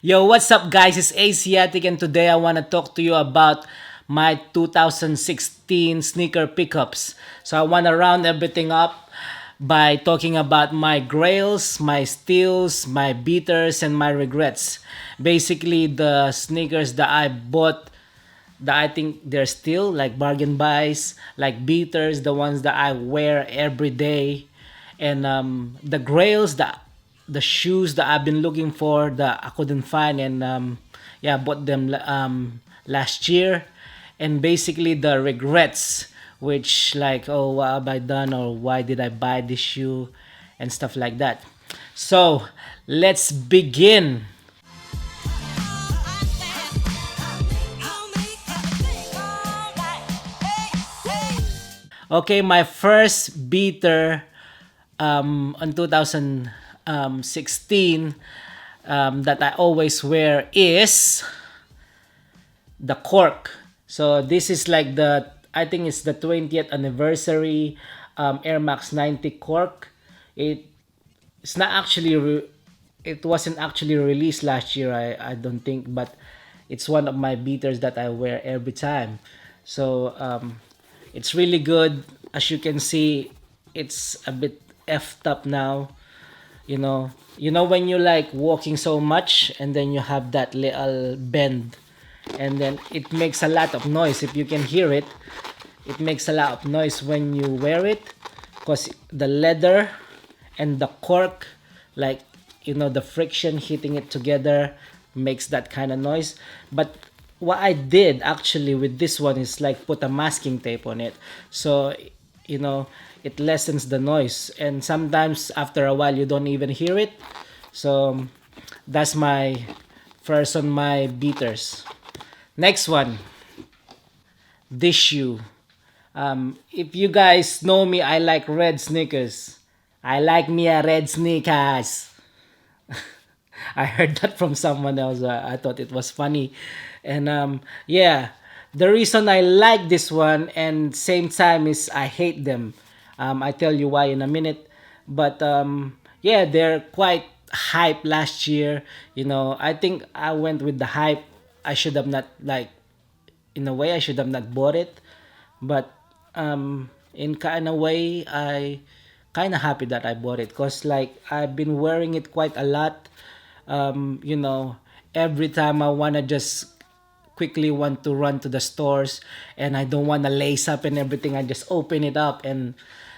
Yo, what's up, guys? It's Aziatik, and today I want to talk to you about my 2016 sneaker pickups. So I want to round everything up by talking about my grails, my steals, my beaters, and my regrets. Basically, the sneakers that I bought that I think they're still like bargain buys, like beaters, the ones that I wear every day, and the grails, the shoes that I've been looking for that I couldn't find, and yeah, bought them last year, and basically the regrets, which like, oh, what have I done, or why did I buy this shoe, and stuff like that. So let's begin. Okay, my first beater on 2016 that I always wear is the cork. So this is like I think it's the 20th anniversary Air Max 90 cork. It it's not actually it wasn't actually released last year, I don't think, but it's one of my beaters that I wear every time. So it's really good. As you can see, it's a bit effed up now. You know when you like walking so much and then you have that little bend, and then it makes a lot of noise. If you can hear it, it makes a lot of noise when you wear it, because the leather and the cork, like, the friction hitting it together makes that kind of noise. But what I did actually with this one is like put a masking tape on it, so you know it lessens the noise, and sometimes after a while you don't even hear it. So that's my first on my beaters. Next one, this shoe. If you guys know me, I like red sneakers. I like me a red sneakers. I heard that from someone else. I thought it was funny, and yeah, the reason I like this one and same time is I hate them. I tell you why in a minute, but yeah, they're quite hype last year. I think I went with the hype. I should have not, like, in a way I should have not bought it, but in kind of way I kind of happy that I bought it, because like I've been wearing it quite a lot. Every time I want to just quickly want to run to the stores and I don't want to lace up and everything, I just open it up and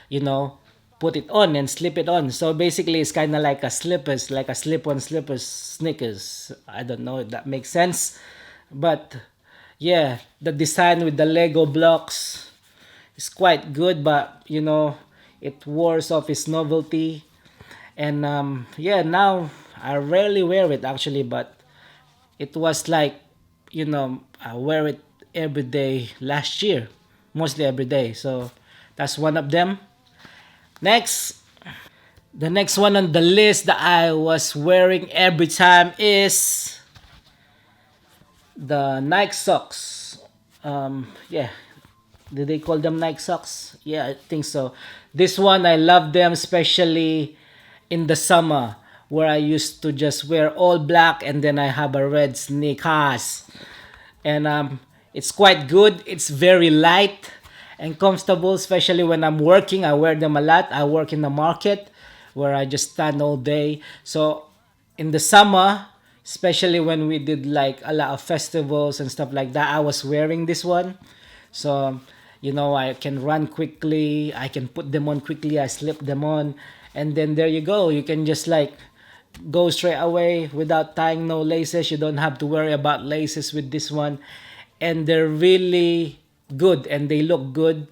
you know put it on and slip it on. So basically it's kind of like a slippers, like a slip-on slippers sneakers. I don't know if that makes sense, but yeah, the design with the Lego blocks is quite good, but it wears off its novelty. And yeah, now I rarely wear it actually, but it was like, I wear it every day last year, mostly every day. So that's one of them. Next, the next one on the list that I was wearing every time is the Nike socks. Yeah, did they call them Nike socks? Yeah, I think so. This one, I love them, especially in the summer, where I used to just wear all black and then I have a red sneakers. And it's quite good. It's very light and comfortable, especially when I'm working. I wear them a lot. I work in the market where I just stand all day. So in the summer, especially when we did like a lot of festivals and stuff like that, I was wearing this one. So I can run quickly, I can put them on quickly, I slip them on, and then there you go. You can just like go straight away without tying no laces. You don't have to worry about laces with this one, and they're really good and they look good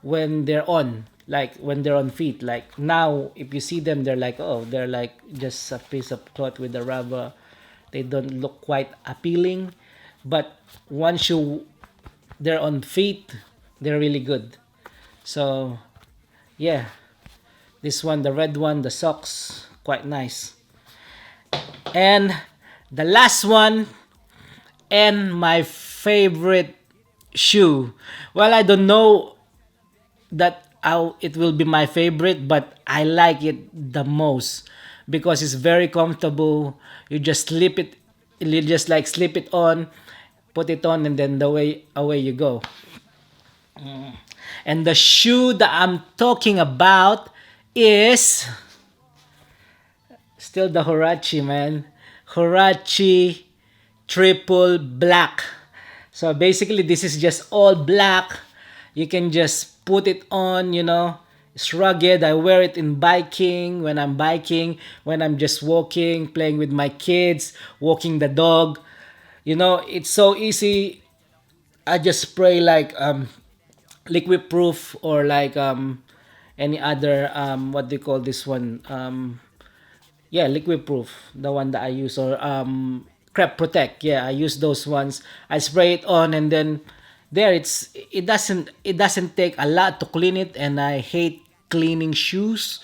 when they're on, like when they're on feet. Like now if you see them, they're like, oh, they're like just a piece of cloth with a rubber. They don't look quite appealing, but once they're on feet, they're really good. So yeah, this one, the red one, the socks, quite nice. And the last one, and my favorite shoe. Well, I don't know that how it will be my favorite, but I like it the most because it's very comfortable. You just slip it You just like slip it on, put it on, and then the way away you go. And the shoe that I'm talking about is still the Huarache, man. Huarache triple black. So basically, this is just all black. You can just put it on, It's rugged. I wear it in biking, when I'm biking, when I'm just walking, playing with my kids, walking the dog. It's so easy. I just spray like liquid proof, or like any other what do you call this one, yeah, liquid proof, the one that I use, or crep protect. Yeah, I use those ones. I spray it on, and then it doesn't take a lot to clean it, and I hate cleaning shoes.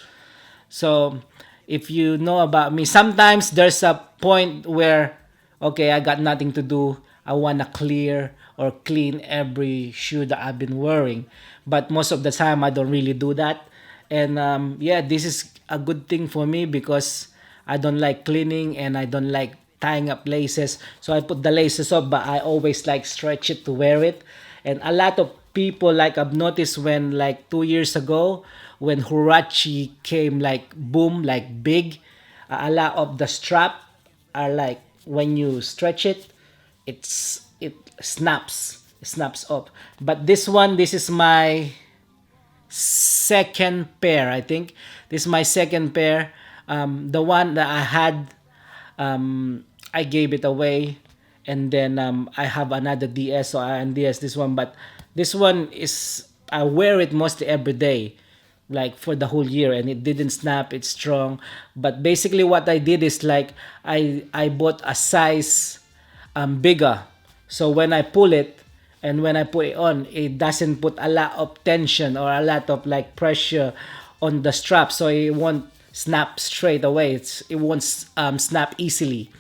So if you know about me, sometimes there's a point where, okay, I got nothing to do. I want to clear or clean every shoe that I've been wearing. But most of the time, I don't really do that. And yeah, this is a good thing for me because I don't like cleaning and I don't like tying up laces. So I put the laces up, but I always like stretch it to wear it. And a lot of people, like I've noticed, when like 2 years ago, when Huarache came like boom, like big, a lot of the strap are like, when you stretch it, it snaps up. But this is my second pair, I think. This is my second pair. The one that I had, I gave it away, and then I have another DS, so I NDS this one. But this one is, I wear it mostly every day, like for the whole year, and it didn't snap. It's strong. But basically, what I did is like, I bought a size bigger, so when I pull it and when I put it on, it doesn't put a lot of tension or a lot of like pressure on the strap, so it won't snap straight away. It won't snap easily.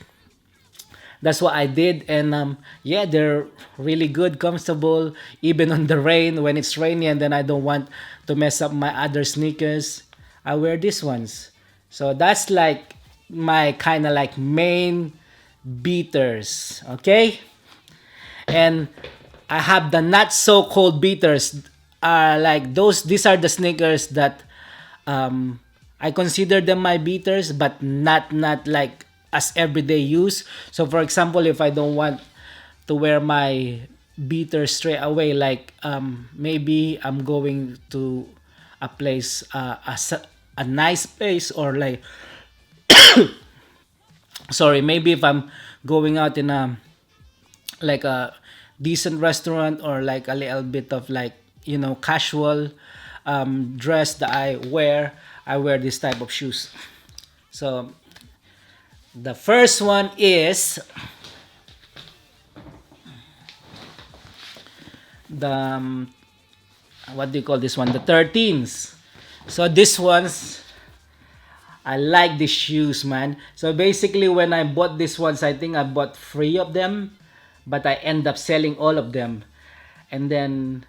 That's what I did, and yeah, they're really good, comfortable, even on the rain, when it's rainy, and then I don't want to mess up my other sneakers. I wear these ones. So that's like my kind of like main beaters, okay? And I have the not so cold beaters. Are like those. These are the sneakers that I consider them my beaters, but not like as everyday use. So for example, if I don't want to wear my beater straight away, like maybe I'm going to a place, a nice place, or like, sorry, maybe if I'm going out in a, like a decent restaurant, or like a little bit of like, casual dress that I wear this type of shoes. So the first one is the what do you call this one, the 13s. So this ones, I like these shoes, man. So basically, when I bought these ones, I think I bought 3 of them, but I end up selling all of them. And then,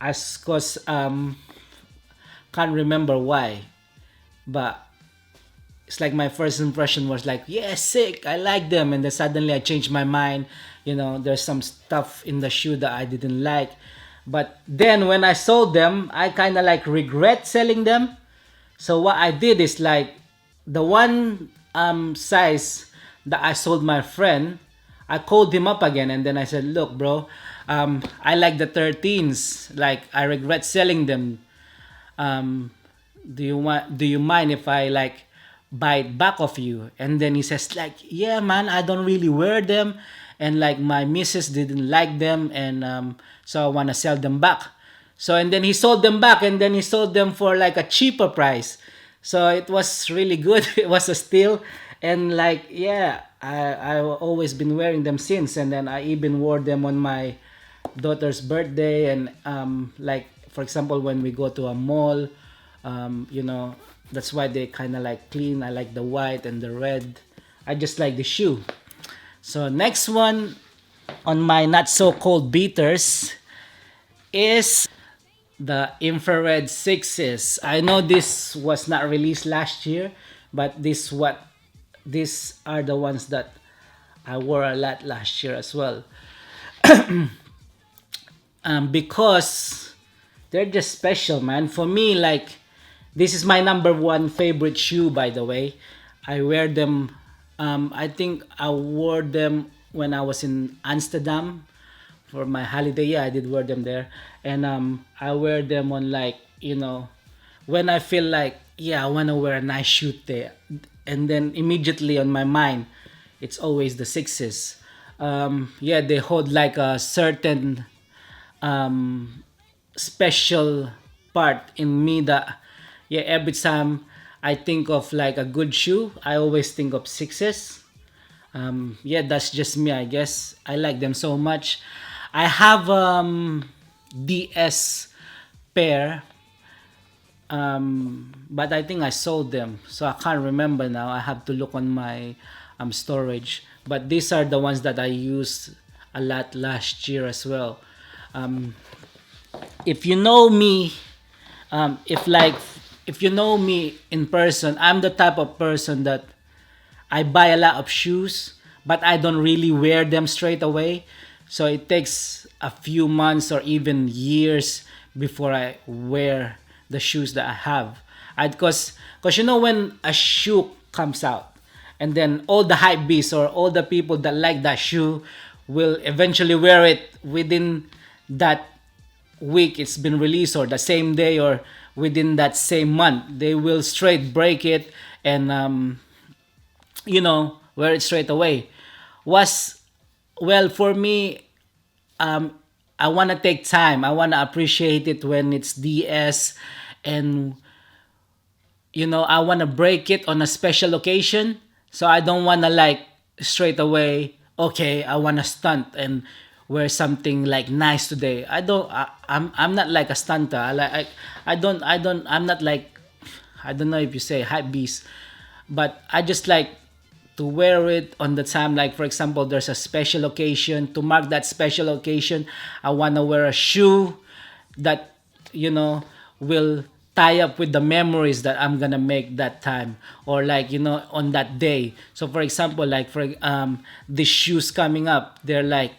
as cause can't remember why, but it's like my first impression was like, yeah, sick, I like them, and then suddenly I changed my mind. There's some stuff in the shoe that I didn't like, but then when I sold them, I kind of like regret selling them. So what I did is like, the one size that I sold my friend, I called him up again, and then I said, look, bro, I like the 13s. Like, I regret selling them. Do you mind if I like buy it back of you? And then he says like, yeah, man, I don't really wear them, and like my missus didn't like them, and so I want to sell them back. So, and then he sold them back, and then he sold them for like a cheaper price. So it was really good. It was a steal. And like, yeah, I've always been wearing them since. And then I even wore them on my daughter's birthday. And like, for example, when we go to a mall, that's why they kind of like clean. I like the white and the red. I just like the shoe. So next one on my not so cold beaters is the infrared sixes. I know this was not released last year, but these are the ones that I wore a lot last year as well. Because they're just special, man. For me, like, this is my number one favorite shoe, by the way. I wear them. I think I wore them when I was in Amsterdam for my holiday. Yeah, I did wear them there, and I wear them on, like, when I feel like, yeah, I wanna wear a nice shoe there, and then immediately on my mind, it's always the sixes. Yeah, they hold like a certain special part in me that, yeah, every time I think of like a good shoe, I always think of sixes. Yeah, that's just me, I guess. I like them so much. I have DS pair, but I think I sold them, so I can't remember now. I have to look on my storage. But these are the ones that I used a lot last year as well. Um, if you know me, if you know me in person, I'm the type of person that I buy a lot of shoes, but I don't really wear them straight away. So it takes a few months or even years before I wear the shoes that I have. Cause when a shoe comes out, and then all the hype beasts or all the people that like that shoe will eventually wear it within that week it's been released, or the same day, or within that same month. They will straight break it and wear it straight away. Was Well, for me, I want to take time. I want to appreciate it when it's DS, and I want to break it on a special occasion. So I don't want to, like, straight away, okay, I want to stunt and wear something like nice today. I'm not like a stunter. I'm not like, I don't know if you say hype beast, but I just like to wear it on the time. Like, for example, there's a special occasion. To mark that special occasion, I want to wear a shoe that will tie up with the memories that I'm gonna make that time, or, like, on that day. So for example, like, for the shoes coming up, they're like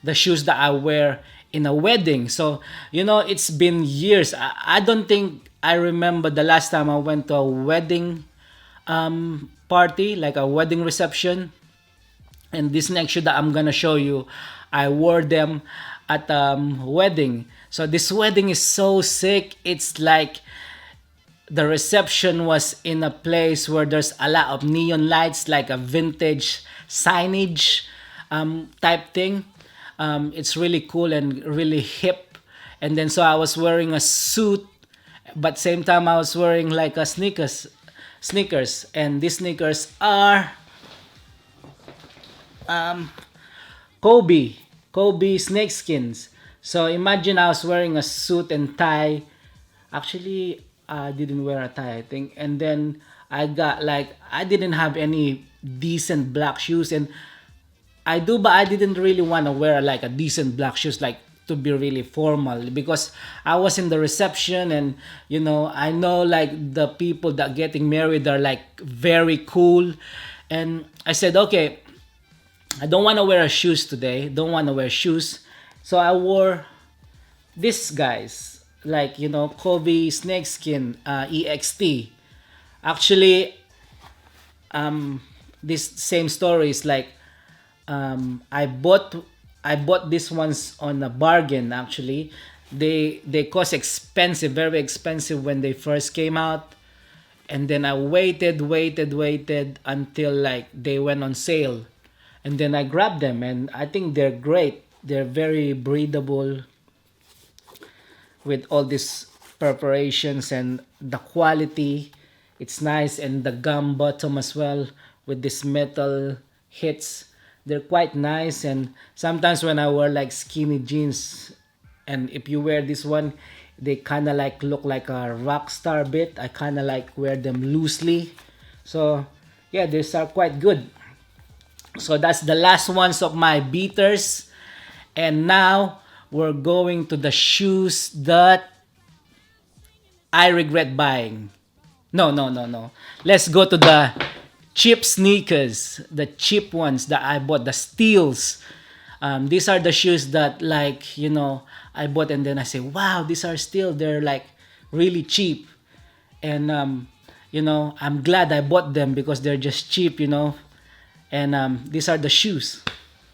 the shoes that I wear in a wedding. So it's been years. I don't think I remember the last time I went to a wedding party, like a wedding reception. And this next shoe that I'm gonna show you, I wore them at wedding. So this wedding is so sick. It's like the reception was in a place where there's a lot of neon lights, like a vintage signage type thing. It's really cool and really hip. And then so I was wearing a suit, but same time I was wearing like a sneakers, and these sneakers are Kobe snakeskins. So imagine I was wearing a suit and tie. Actually, I didn't wear a tie, I think. And then I didn't have any decent black shoes, and I do, but I didn't really want to wear like a decent black shoes, like, to be really formal, because I was in the reception, and I know, like, the people that getting married are like very cool, and I said, okay, I don't want to wear shoes today. Don't want to wear shoes, so I wore these guys, like, Kobe snakeskin EXT. Actually, this same story is like, I bought these ones on a bargain. Actually, they cost expensive, very expensive when they first came out, and then I waited until, like, they went on sale, and then I grabbed them, and I think they're great. They're very breathable with all these preparations, and the quality, it's nice, and the gum bottom as well with this metal hits, they're quite nice. And sometimes when I wear like skinny jeans, and if you wear this one, they kind of like look like a rock star bit. I kind of like wear them loosely, so yeah, these are quite good. So that's the last ones of my beaters, and now we're going to the shoes that I regret buying. No. Let's go to the cheap sneakers, the cheap ones that I bought, the steals. These are the shoes that, like, I bought and then I say, wow, these are still, they're like really cheap. And, I'm glad I bought them because they're just cheap. And these are the shoes.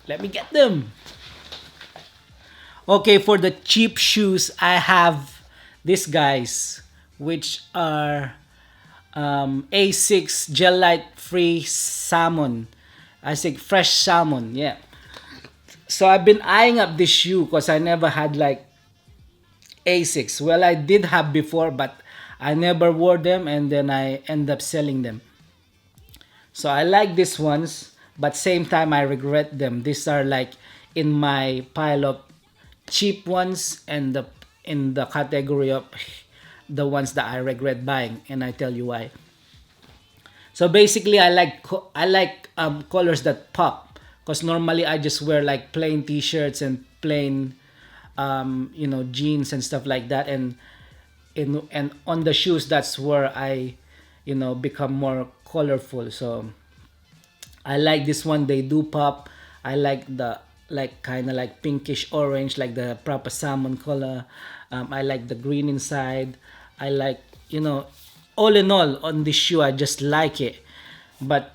Let me get them. Okay, for the cheap shoes, I have these guys, which are A6 gel light free salmon. I say fresh salmon, yeah. So I've been eyeing up this shoe because I never had like A6. Well, I did have before, but I never wore them and then I end up selling them. So I like these ones, but same time I regret them. These are like in my pile of cheap ones and in the category of the ones that I regret buying, and I tell you why. So basically, I like colors that pop, because normally I just wear like plain t-shirts and plain jeans and stuff like that, and on the shoes that's where I become more colorful. So I like this one. They do pop. I like the like kind of like pinkish orange, like the proper salmon color. I like the green inside. I like all in all on this shoe I just like it. But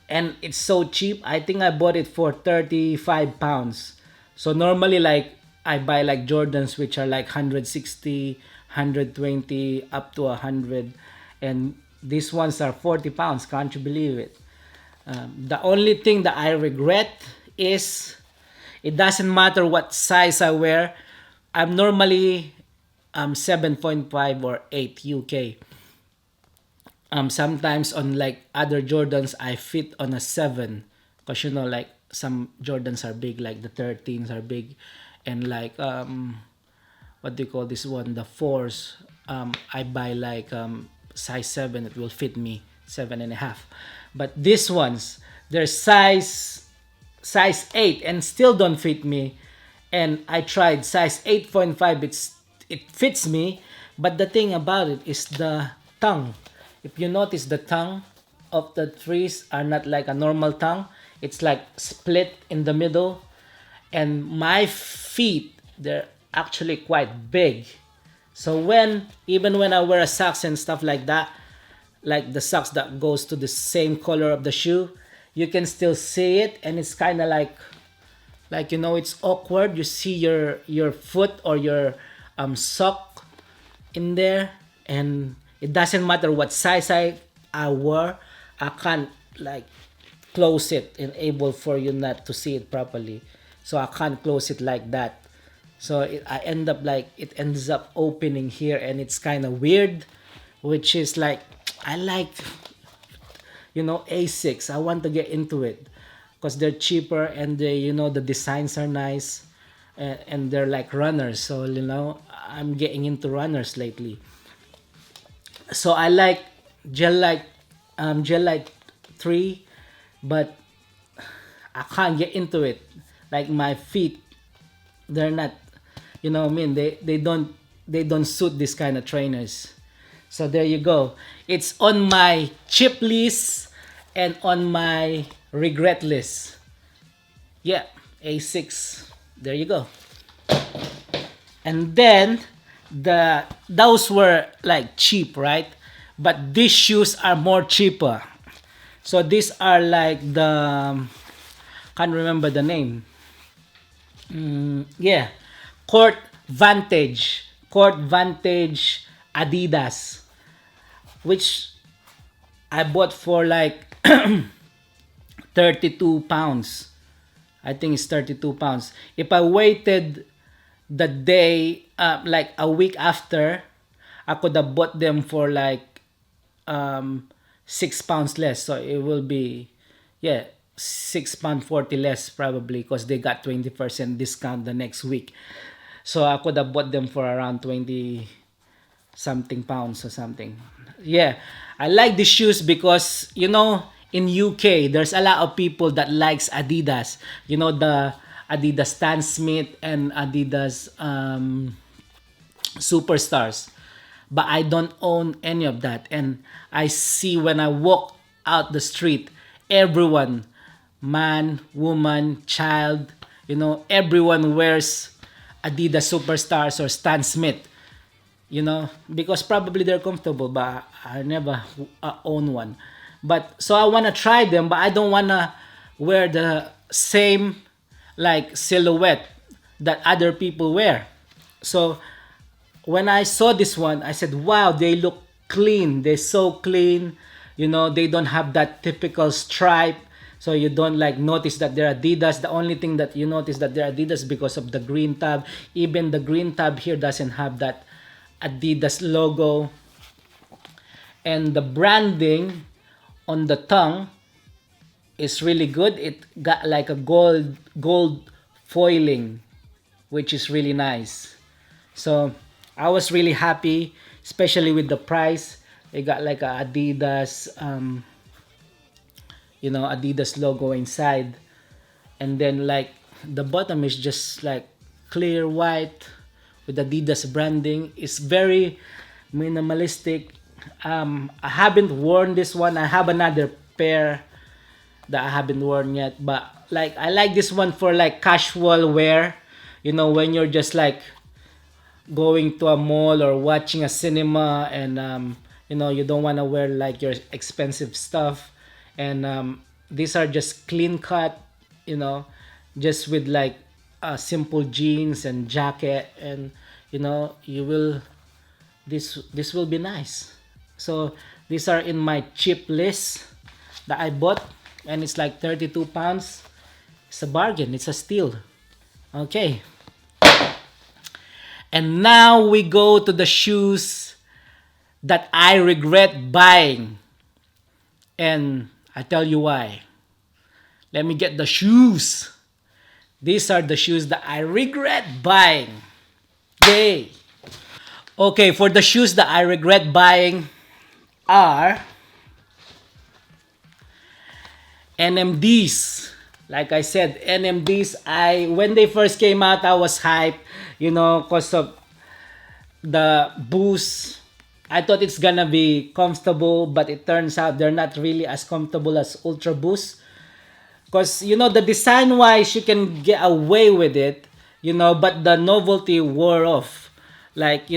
and it's so cheap. I think I bought it for 35 pounds. So normally like I buy like Jordans which are like 160, 120 up to 100, and these ones are 40 pounds. Can't you believe it? The only thing that I regret is it doesn't matter what size I wear. I'm normally 7.5 or 8 UK. Sometimes on like other Jordans I fit on a 7, because like some Jordans are big, like the 13s are big, and like what do you call this one, the 4s, I buy like size 7. It will fit me 7.5. But these ones, they're size 8 and still don't fit me. And I tried size 8.5. It fits me, but the thing about it is the tongue. If you notice, the tongue of the trees are not like a normal tongue. It's like split in the middle. And my feet, they're actually quite big. So even when I wear a socks and stuff like that, like the socks that goes to the same color of the shoe, you can still see it, and it's kind of like it's awkward. You see your foot or your sock in there, and it doesn't matter what size I wear, I can't like close it and able for you not to see it properly. So I can't close it like that. So I end up like it ends up opening here, and it's kind of weird, which is like I like A6. I want to get into it because they're cheaper, and the designs are nice, and they're like runners. So I'm getting into runners lately. So I like gel light 3, but I can't get into it. Like my feet, they're not, what I mean, they don't suit this kind of trainers. So there you go. It's on my chip list and on my regret list. Yeah, A6. There you go. And then those were like cheap, right? But these shoes are more cheaper. So these are like the can't remember the name. Yeah, Court Vantage Adidas, which I bought for like 32 pounds. I think it's 32 pounds. If I waited the day, like a week after, I could have bought them for like 6 pounds less. So it will be, yeah, £6.40 less probably, because they got 20% discount the next week. So I could have bought them for around 20 something pounds or something. Yeah, I like the shoes because in UK there's a lot of people that likes Adidas. The Adidas Stan Smith and Adidas Superstars. But I don't own any of that, and I see when I walk out the street, everyone, man, woman, child, everyone wears Adidas Superstars or Stan Smith, because probably they're comfortable, but I never own one. But so I want to try them, but I don't want to wear the same like silhouette that other people wear. So when I saw this one, I said, wow, they look clean. They're so clean. They don't have that typical stripe. So you don't like notice that they're Adidas. The only thing that you notice that they're Adidas because of the green tab. Even the green tab here doesn't have that Adidas logo. And the branding on the tongue is really good. It got like a gold foiling, which is really nice. So I was really happy, especially with the price. It got like a Adidas, Adidas logo inside, and then like the bottom is just like clear white with Adidas branding. It's very minimalistic. I haven't worn this one. I have another pair that I haven't worn yet, but like I like this one for like casual wear. When you're just like going to a mall or watching a cinema, and you don't want to wear like your expensive stuff, and these are just clean cut, just with like simple jeans and jacket, and you will this will be nice. So these are in my cheap list that I bought, and it's like 32 pounds. It's a bargain, it's a steal. Okay, and now we go to the shoes that I regret buying. And I tell you why. Let me get the shoes. These are the shoes that I regret buying. Yay! Okay, for the shoes that I regret buying are NMDs. Like I said, NMDs, when they first came out, I was hyped, because of the boost. I thought it's gonna be comfortable, but it turns out they're not really as comfortable as Ultra Boost. Because, the design wise, you can get away with it, but the novelty wore off. Like,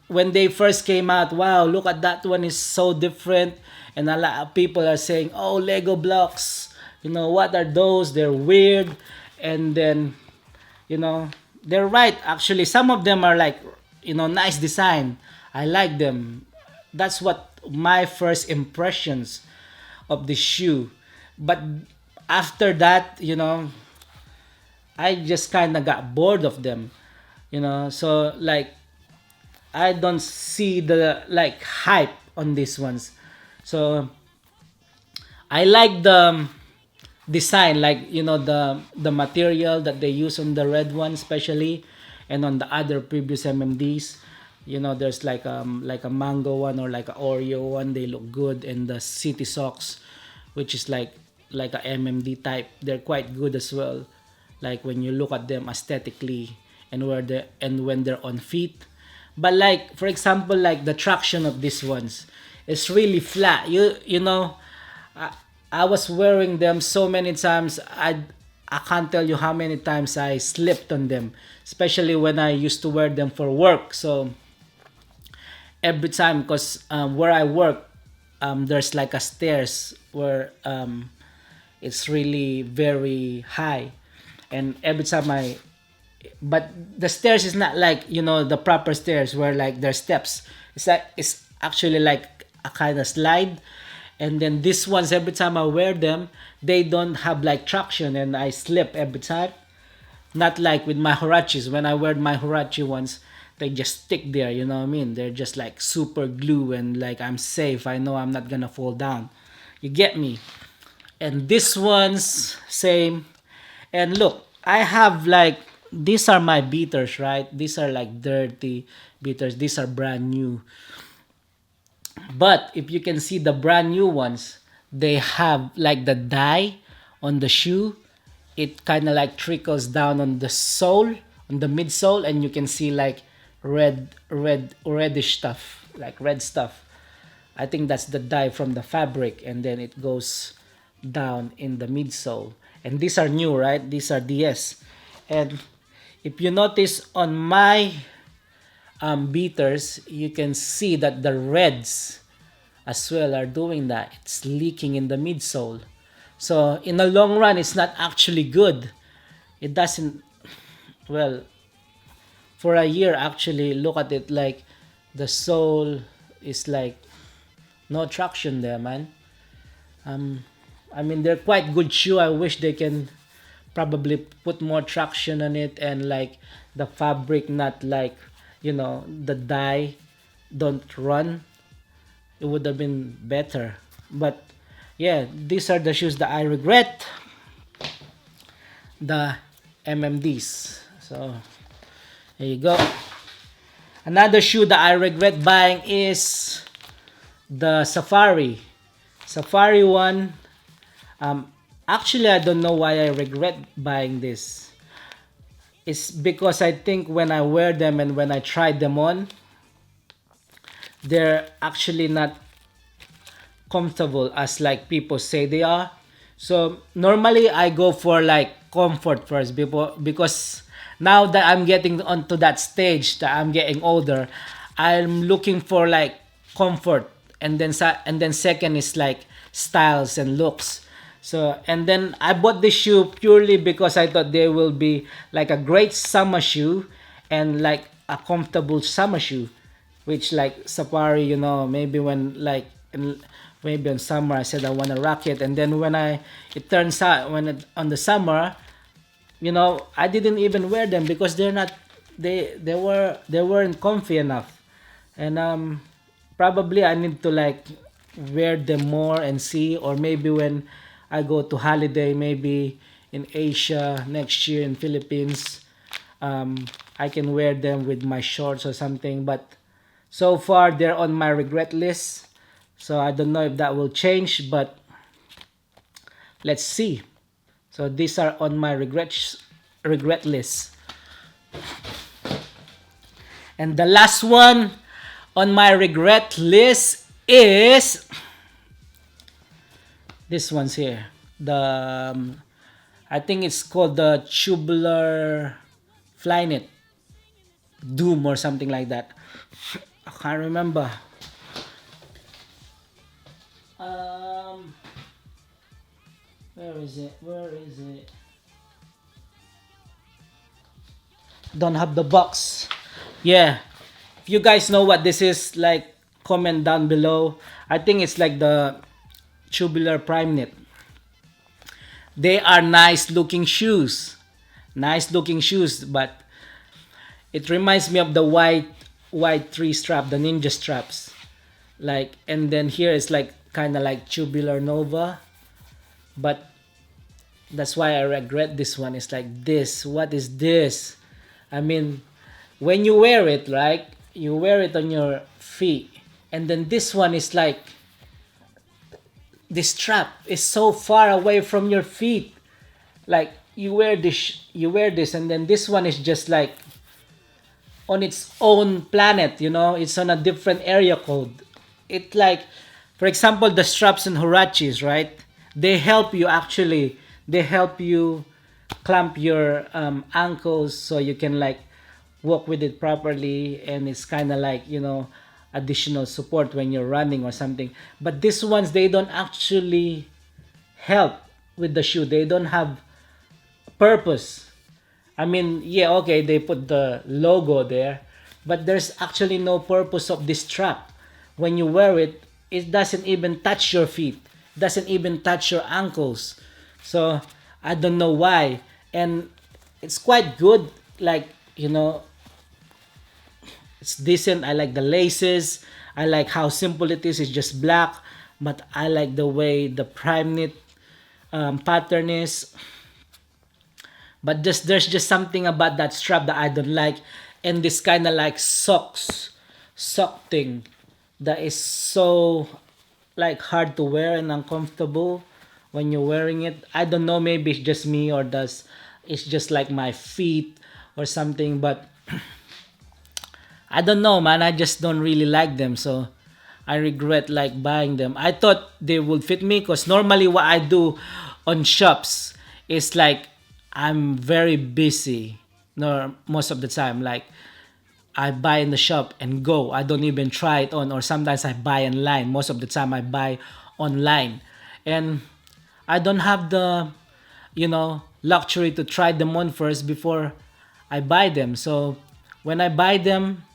when they first came out, wow, look at that one, is so different. And a lot of people are saying, oh, Lego blocks, what are those? They're weird. And then, they're right. Actually, some of them are like, nice design. I like them. That's what my first impressions of the shoe. But after that, I just kind of got bored of them. So like I don't see the like hype on these ones. So I like the design, like the material that they use on the red one especially, and on the other previous MMDs. There's like a mango one or like a Oreo one. They look good, and the City Socks, which is like a MMD type, they're quite good as well. Like when you look at them aesthetically, and when they're on feet. But like for example, like the traction of these ones, it's really flat. I was wearing them so many times. I can't tell you how many times I slipped on them, especially when I used to wear them for work. So every time, because where I work, there's like a stairs where it's really very high, and every time but the stairs is not like the proper stairs where like there's steps. It's actually like a kind of slide, and then these ones, every time I wear them, they don't have like traction, and I slip every time. Not like with my Huaraches. When I wear my Huarache ones, they just stick there, you know what I mean? They're just like super glue, and like I'm safe. I know I'm not gonna fall down. You get me? And this one's same. And look, I have like, these are my beaters, right? These are like dirty beaters. These are brand new. But if you can see the brand new ones, they have like the dye on the shoe. It kind of like trickles down on the sole, on the midsole, and you can see like reddish stuff, like red stuff I think that's the dye from the fabric, and then it goes down in the midsole. And these are new, right? These are DS. And if you notice on my beaters, you can see that the reds as well are doing that. It's leaking in the midsole. So in the long run, it's not actually good. It doesn't, well, for a year actually, look at it, like the sole is like no traction there, man. I mean, they're quite good shoe. I wish they can probably put more traction on it, and like the fabric not like, the dye don't run. It would have been better. But yeah, these are the shoes that I regret, the MMDs. So there you go. Another shoe that I regret buying is the Safari one. Actually, I don't know why I regret buying this. It's because I think when I wear them and when I try them on, they're actually not comfortable as like people say they are. So normally I go for like comfort first, because now that I'm getting onto that stage, that I'm getting older, I'm looking for like comfort, and then second is like styles and looks. So, and then I bought this shoe purely because I thought they will be like a great summer shoe and like a comfortable summer shoe, which like Safari, maybe when like maybe on summer I said I want to rock it, and then it turns out on the summer, I didn't even wear them because they weren't comfy enough, and probably I need to like wear them more and see, or maybe when I go to holiday, maybe in Asia next year in Philippines, I can wear them with my shorts or something. But so far they're on my regret list, so I don't know if that will change, but let's see. So these are on my regret list. And the last one on my regret list is this one's here. I think it's called the Tubular Flyknit Doom or something like that. I can't remember. Where is it? Don't have the box. Yeah. If you guys know what this is, like, comment down below. I think it's like the Tubular Prime Knit. They are nice looking shoes. But it reminds me of the white 3-strap, the ninja straps. Like, and then here is like kind of like Tubular Nova. But that's why I regret this one. It's like this. What is this? I mean, when you wear it, right? You wear it on your feet, and then this one is like, this strap is so far away from your feet. Like you wear this, and then this one is just like on its own planet. It's on a different area code. It like, for example, the straps in Huaraches, right? They help you actually. They help you clamp your ankles so you can like walk with it properly, and it's kind of like, additional support when you're running or something. But these ones, they don't actually help with the shoe. They don't have purpose. I mean, yeah, okay, they put the logo there, but there's actually no purpose of this strap. When you wear it, it doesn't even touch your feet, doesn't even touch your ankles. So I don't know why. And it's quite good, like, it's decent. I like the laces. I like how simple it is. It's just black, but I like the way the Prime Knit pattern is. But there's just something about that strap that I don't like, and this kind of like sock thing that is so like hard to wear and uncomfortable when you're wearing it. I don't know, maybe it's just me, or it's just like my feet or something, but I don't know, man. I just don't really like them, so I regret like buying them. I thought they would fit me because normally what I do on shops is like I'm very busy. No, most of the time, like I buy in the shop and go. I don't even try it on, or sometimes I buy online. Most of the time, I buy online, and I don't have the, luxury to try them on first before I buy them. So when I buy them,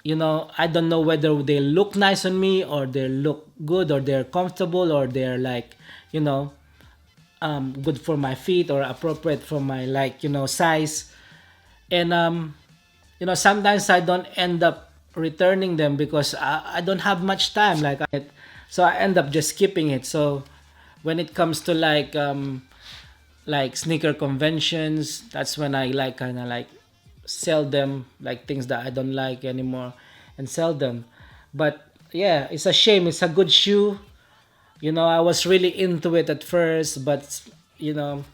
I don't know whether they look nice on me or they look good or they're comfortable or they're like, good for my feet or appropriate for my like, size. And sometimes I don't end up returning them because I don't have much time. So I end up just skipping it. So when it comes to like sneaker conventions, that's when I like kind of like sell them, like things that I don't like anymore, and sell them. But yeah, it's a shame. It's a good shoe. I was really into it at first, but you know,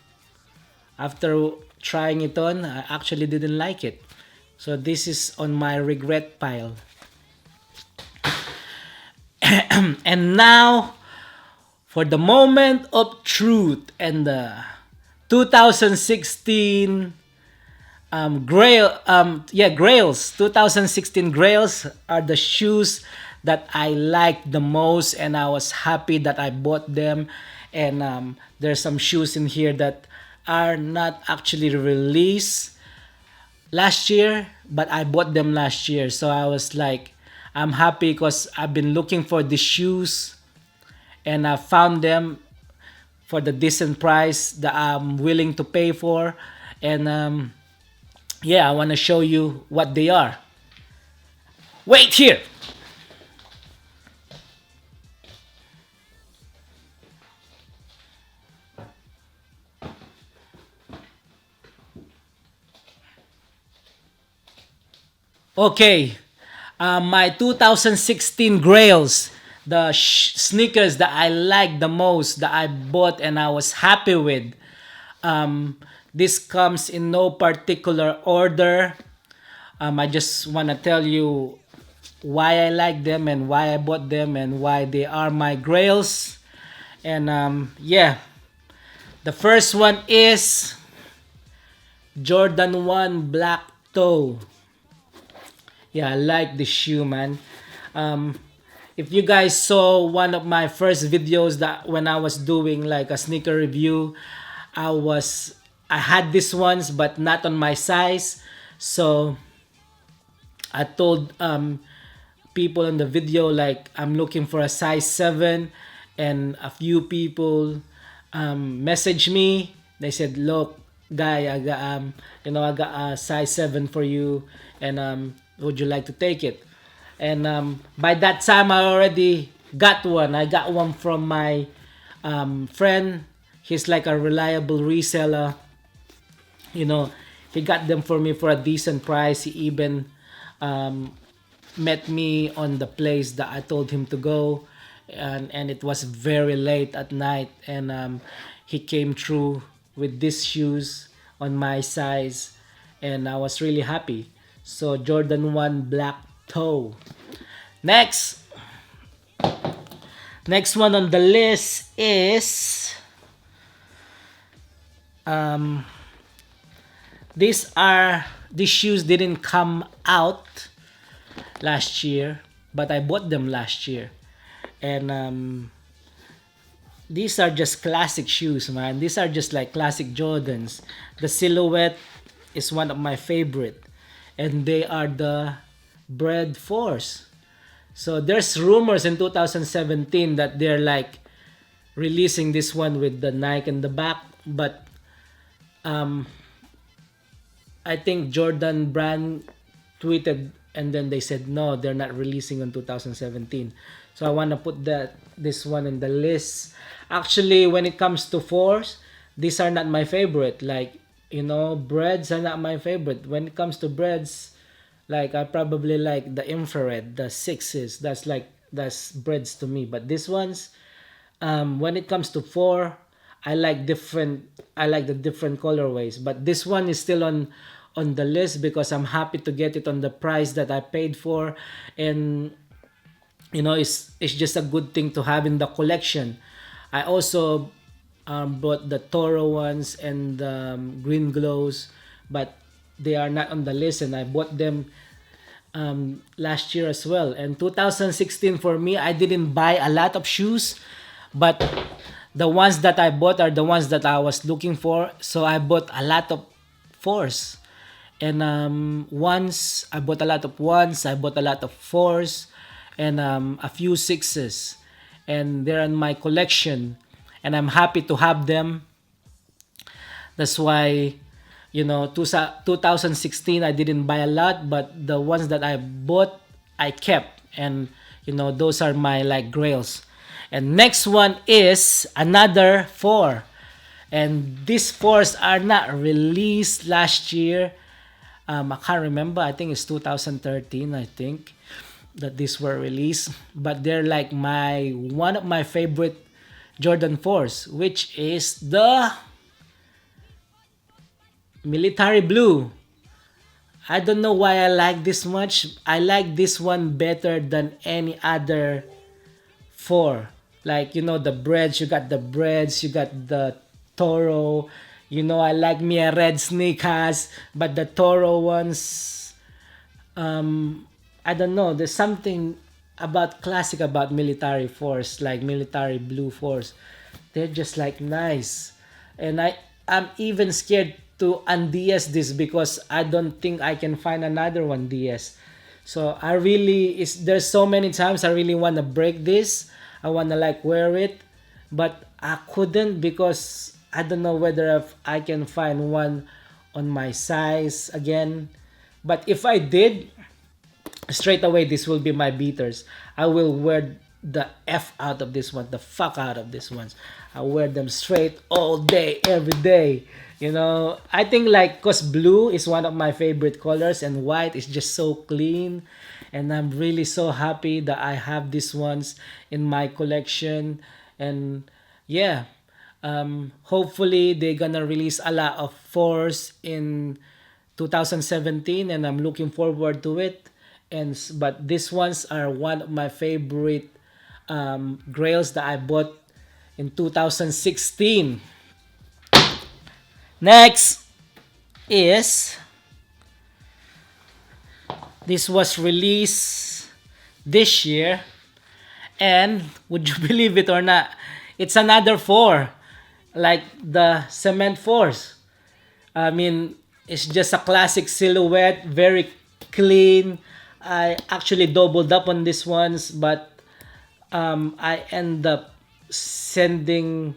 after trying it on, I actually didn't like it. So this is on my regret pile. And now for the moment of truth and the 2016 grails. 2016 grails are the shoes that I liked the most, and I was happy that I bought them. And there's some shoes in here that are not actually released last year, but I bought them last year. So I was like, I'm happy because I've been looking for these shoes and I found them for the decent price that I'm willing to pay for. And yeah, I want to show you what they are. Wait here. Okay, my 2016 grails, the sneakers that I like the most, that I bought and I was happy with. This comes in no particular order. I just want to tell you why I like them and why I bought them and why they are my grails. And yeah, the first one is Jordan 1 Black Toe. Yeah, I like this shoe, man. If you guys saw one of my first videos that when I was doing like a sneaker review, I had these ones but not on my size. So I told people in the video like I'm looking for a size 7, and a few people messaged me. They said, "Look, guy, I got a size 7 for you, and would you like to take it?" And by that time, I already got one. I got one from my friend. He's like a reliable reseller. He got them for me for a decent price. He even met me on the place that I told him to go, and it was very late at night, and he came through with these shoes on my size, and I was really happy. So Jordan 1 Black Toe. Next one on the list is these shoes didn't come out last year, but I bought them last year. And these are just classic shoes, man. These are just like classic Jordans. The silhouette is one of my favorite, and they are the Bread Force. So there's rumors in 2017 that they're like releasing this one with the Nike in the back, but I think Jordan brand tweeted and then they said no, they're not releasing in 2017. So I want to put this one in the list. Actually, when it comes to fours, these are not my favorite. Like, breads are not my favorite. When it comes to breads, like I probably like the infrared, the sixes. That's breads to me. But these ones, when it comes to four, I like the different colorways. But this one is still on the list because I'm happy to get it on the price that I paid for. And It's just a good thing to have in the collection. I also bought the Toro ones and the green glows, but they are not on the list, and I bought them last year as well. And 2016 for me, I didn't buy a lot of shoes, but the ones that I bought are the ones that I was looking for. So I bought a lot of fours. And once I bought a lot of ones, I bought a lot of fours, and a few sixes. And they're in my collection. And I'm happy to have them. That's why, 2016, I didn't buy a lot, but the ones that I bought, I kept. And, those are my like grails. And next one is another four. And these fours are not released last year. I can't remember. I think it's 2013, I think, that these were released. But they're like one of my favorite Jordan 4s, which is the military blue. I don't know why I like this much. I like this one better than any other four. Like, the breads, you got the breads, you got the Toro. I like me a red sneakers, but the Toro ones, I don't know. There's something about classic about military force, like military blue force. They're just like nice, and I'm even scared to unds this because I don't think I can find another one DS. So I really is there's so many times I really want to break this. I want to like wear it, but I couldn't because I don't know whether if I can find one on my size again. But if I did, straight away this will be my beaters. I will wear the F out of this one, the fuck out of this ones. I wear them straight all day, every day. I think like cause blue is one of my favorite colors and white is just so clean, and I'm really so happy that I have these ones in my collection. And yeah, hopefully they're gonna release a lot of fours in 2017, and I'm looking forward to it. But these ones are one of my favorite grails that I bought in 2016. Next is this was released this year, and would you believe it or not, it's another four, like the cement fours. I mean, it's just a classic silhouette, very clean. I actually doubled up on these ones, but I end up sending.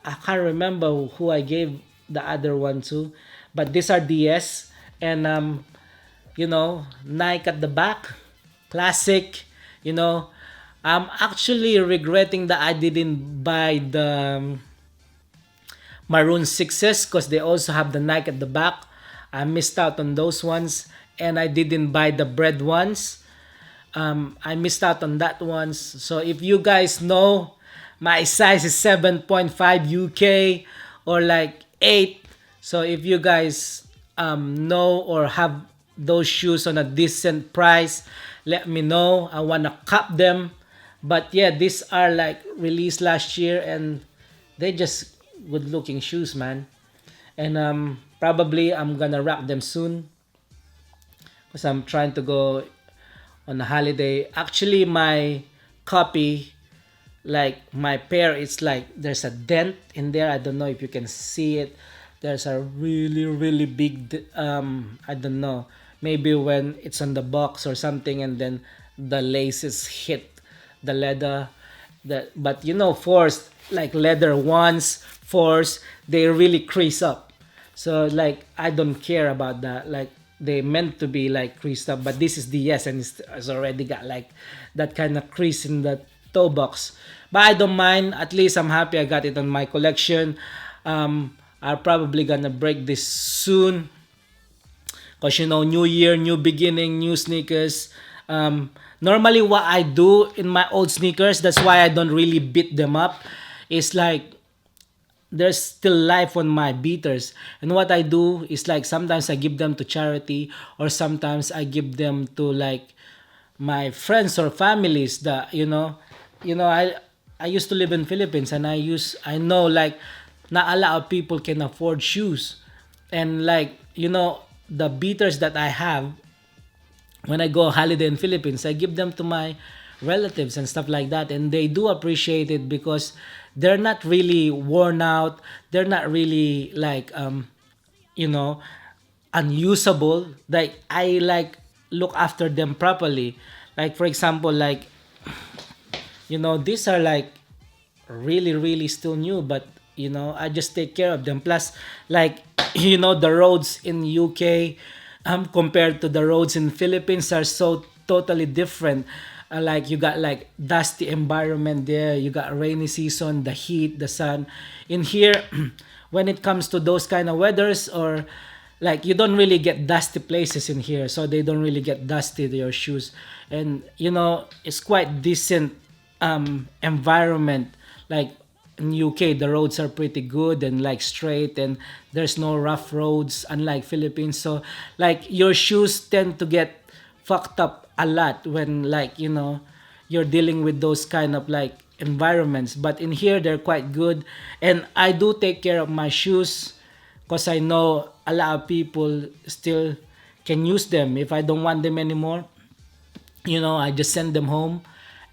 I can't remember who I gave the other one to, but these are DS, and Nike at the back, classic. I'm actually regretting that I didn't buy the maroon sixes because they also have the Nike at the back. I missed out on those ones, and I didn't buy the bread ones. I missed out on that ones. So if you guys know, my size is 7.5 UK or like 8. So if you guys know or have those shoes on a decent price, let me know. I wanna cop them. But yeah, these are like released last year, and they just good looking shoes, man. And probably I'm gonna rock them soon because I'm trying to go on a holiday. Actually, my copy, like my pair, it's like there's a dent in there. I don't know if you can see it. There's a really really big I don't know, maybe when it's on the box or something, and then the laces hit the leather. But fours, like leather ones, fours, they really crease up. So like I don't care about that. Like they meant to be like creased up, but this is DS, and it's already got like that kind of crease in the toe box. But I don't mind. At least I'm happy I got it on my collection. I'm probably gonna break this soon because new year, new beginning, new sneakers. Normally what I do in my old sneakers, that's why I don't really beat them up, is like there's still life on my beaters. And what I do is like sometimes I give them to charity, or sometimes I give them to like my friends or families that I used to live in Philippines, and I know like not a lot of people can afford shoes. And like the beaters that I have, when I go holiday in Philippines, I give them to my relatives and stuff like that, and they do appreciate it because they're not really worn out. They're not really like you know unusable. Like I like look after them properly. Like for example, like these are like really really still new, but I just take care of them. Plus, like the roads in UK compared to the roads in Philippines are so totally different. Like you got like dusty environment there, you got rainy season, the heat, the sun. In here when it comes to those kind of weathers, or like you don't really get dusty places in here, so they don't really get dusty your shoes. And it's quite decent environment. Like in UK, the roads are pretty good and like straight, and there's no rough roads unlike Philippines. So like your shoes tend to get fucked up a lot when like you're dealing with those kind of like environments. But in here they're quite good, and I do take care of my shoes because I know a lot of people still can use them. If I don't want them anymore, I just send them home,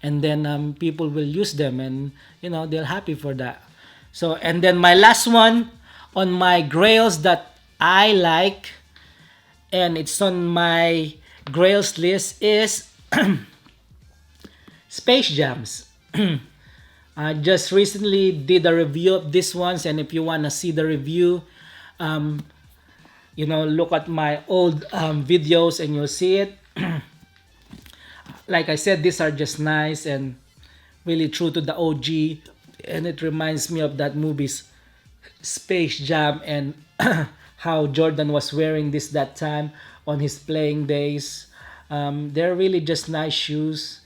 and then people will use them, and they're happy for that. So, and then my last one on my grails that I like, and it's on my grails list, is Space Jams. I just recently did a review of this ones, and if you want to see the review, um, look at my old videos and you'll see it. Like I said, these are just nice and really true to the OG, and it reminds me of that movie's Space Jam, and how Jordan was wearing this that time on his playing days. They're really just nice shoes,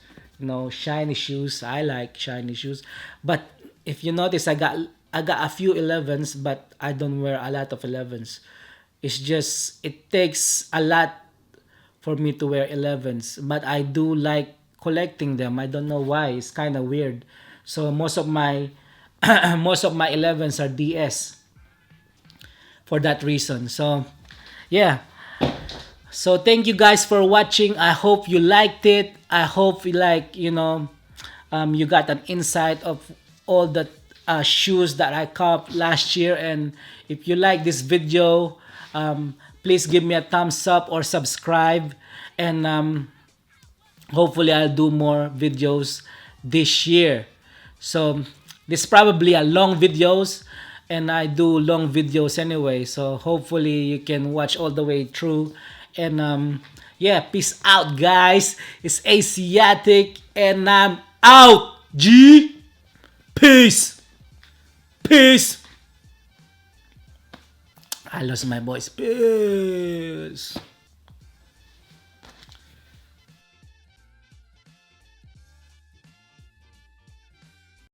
shiny shoes. I like shiny shoes. But if you notice, I got a few 11s, but I don't wear a lot of 11s. It's just it takes a lot for me to wear 11s, but I do like collecting them. I don't know why. It's kind of weird. So most of my most of my 11s are DS for that reason. So yeah. So thank you guys for watching. I hope you liked it. I hope you like you got an insight of all the shoes that I copped last year. And if you like this video, please give me a thumbs up or subscribe, and hopefully I'll do more videos this year. So this is probably a long videos, and I do long videos anyway, so hopefully you can watch all the way through. And yeah, peace out guys. It's Aziatik, and I'm out. G. Peace. Peace. I lost my voice. Peace.